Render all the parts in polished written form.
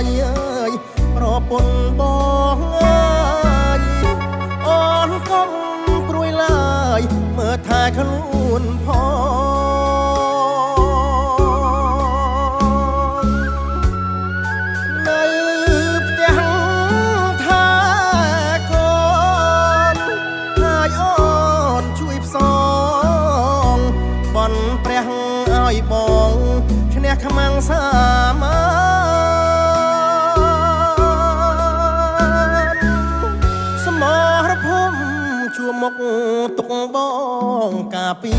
យប្រពន្ធបងអើយអូនកុំព្រួយឡើយមើលថែខ្លួនផងនៅផ្ទះថាកូនហើយអូនជួយផ្សងបន់ព្រះឲ្យបងឈ្នះខ្មាំងសាមានសមរភូមិជួមុខទុកបងការពា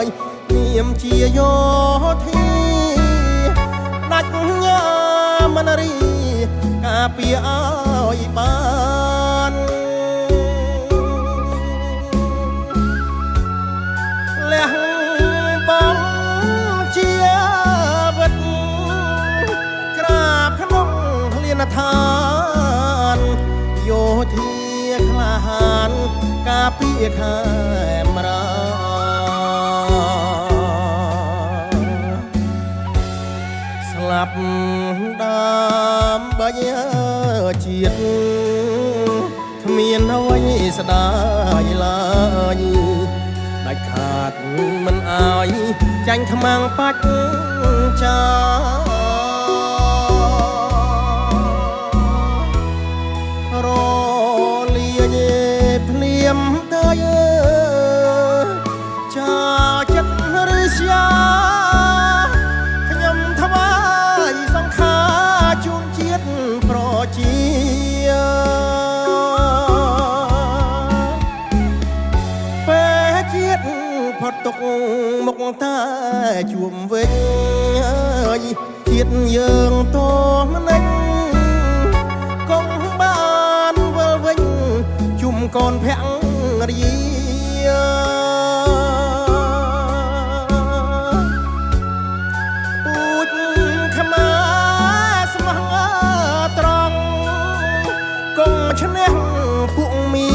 រនាមជាយោធាដាច់ញ៉ាមនរីការពារឲ្យបានលះបងជាវិតក្រាបក្នុងលានឋានយោធាក្លាហានការពារខេមរាស្លាប់ដើម្បីជាតិគ្មានអ្វីស្ដាយឡើយដាច់ខាតមិនអើយចាញ់ខ្មាំងបាច់ចារលាយភ្លៀមទៅចាចិត្តឬស្យាខ្ញុំថ្វាយសង្ខារជូនជាតិប្រជាពេលជាតិផុតទុកមុខតែជួមវិញជាតិយើងតមនិញកុំបានវិលវិញជុំកូនភរិយាពូជខ្មែរស្មោះត្រង់កុំឈ្នះពួកមី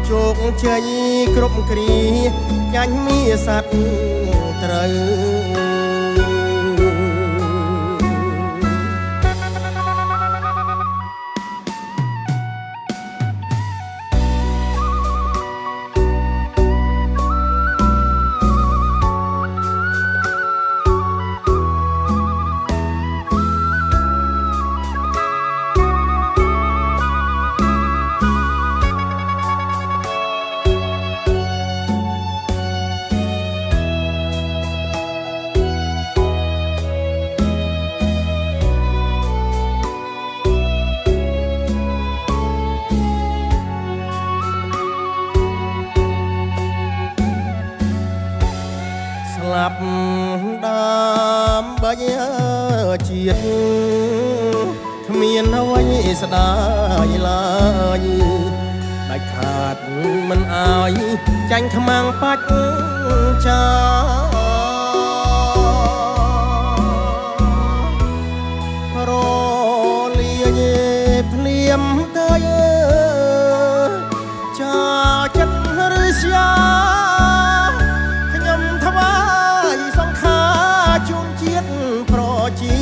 ជោគជ័យគ្រប់គ្រាចាញ់មីសត្វត្រូវស្លាប់ដើម្បីជាតិគ្មានអ្វីស្ដាយឡើយដាច់ខាតមិនអើយចាញ់ខ្មាំងបាច់ចារលាយភ្លៀមទៅចាចិត្តឬស្យាជូនជាតិប្រជា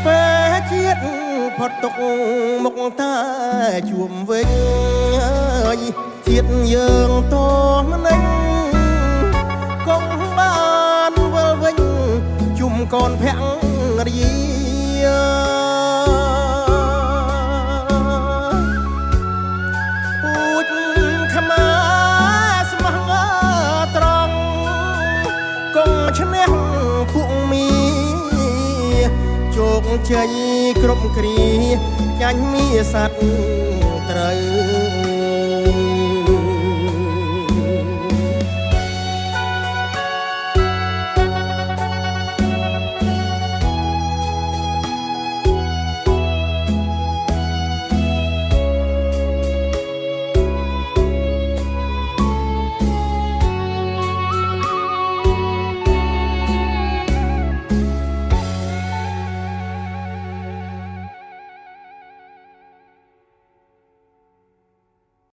ពេលជាតិផុតទុកមុខតែជួមវិញជាតិយើងតមនិញកុំបានវិលវិញជុំកូនភរិយាពូជខ្មែរស្មោះត្រង់កុំឈ្នះពួកមីជោគជ័យគ្រប់គ្រាចាញ់មីសត្វត្រូវ